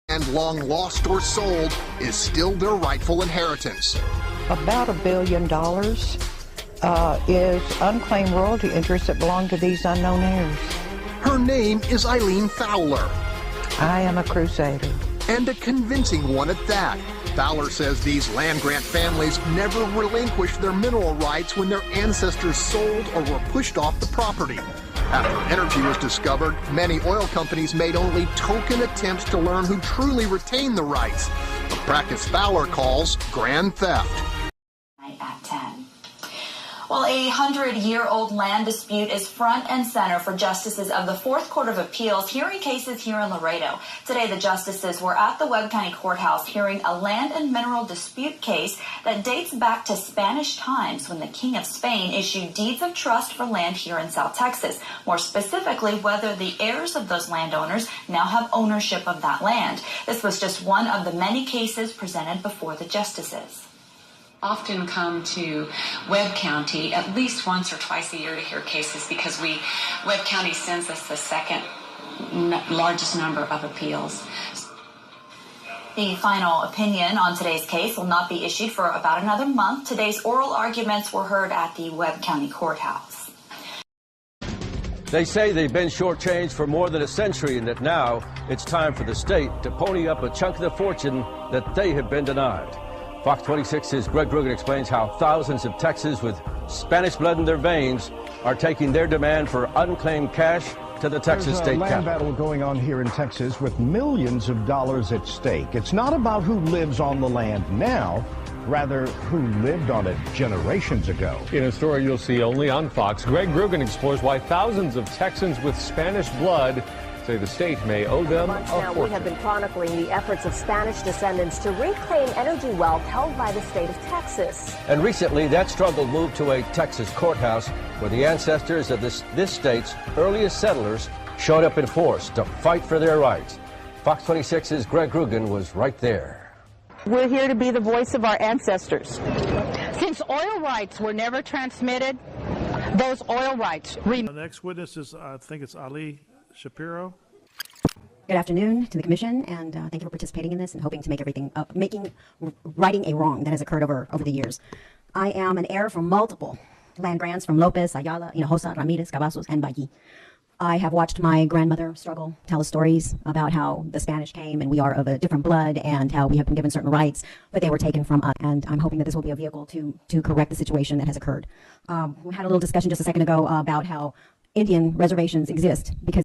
and long lost or sold is still their rightful inheritance. About $1 billion is unclaimed royalty interest that belong to these unknown heirs. Her name is Eileen Fowler. I am a crusader. And a convincing one at that. Fowler says these land grant families never relinquished their mineral rights when their ancestors sold or were pushed off the property. After energy was discovered, many oil companies made only token attempts to learn who truly retained the rights, a practice Fowler calls grand theft. At 10. Well, a 100-year-old land dispute is front and center for justices of the Fourth Court of Appeals hearing cases here in Laredo. Today, the justices were at the Webb County Courthouse hearing a land and mineral dispute case that dates back to Spanish times when the King of Spain issued deeds of trust for land here in South Texas. More specifically, whether the heirs of those landowners now have ownership of that land. This was just one of the many cases presented before the justices. Often come to Webb County at least once or twice a year to hear cases because Webb County sends us the second largest number of appeals. The final opinion on today's case will not be issued for about another month. Today's oral arguments were heard at the Webb County Courthouse. They say they've been shortchanged for more than a century and that now it's time for the state to pony up a chunk of the fortune that they have been denied. Fox 26's Greg Rugen explains how thousands of Texans with Spanish blood in their veins are taking their demand for unclaimed cash to the Texas state There's a land battle going on here in Texas with millions of dollars at stake. It's not about who lives on the land now, rather who lived on it generations ago. In a story you'll see only on Fox, Greg Rugen explores why thousands of Texans with Spanish blood say the state may owe them a fortune. We have been chronicling the efforts of Spanish descendants to reclaim energy wealth held by the state of Texas. And recently, that struggle moved to a Texas courthouse where the ancestors of this state's earliest settlers showed up in force to fight for their rights. Fox 26's Greg Rugen was right there. We're here to be the voice of our ancestors. Since oil rights were never transmitted, those oil rights remain. The next witness is, I think it's Ali Shapiro. Good afternoon to the commission, and thank you for participating in this and hoping to make everything, righting a wrong that has occurred over the years. I am an heir from multiple land grants from Lopez, Ayala, Hinojosa, Ramirez, Cavazos, and Valle. I have watched my grandmother struggle, tell us stories about how the Spanish came and we are of a different blood and how we have been given certain rights, but they were taken from us. And I'm hoping that this will be a vehicle to correct the situation that has occurred. We had a little discussion just a second ago about how Indian reservations exist because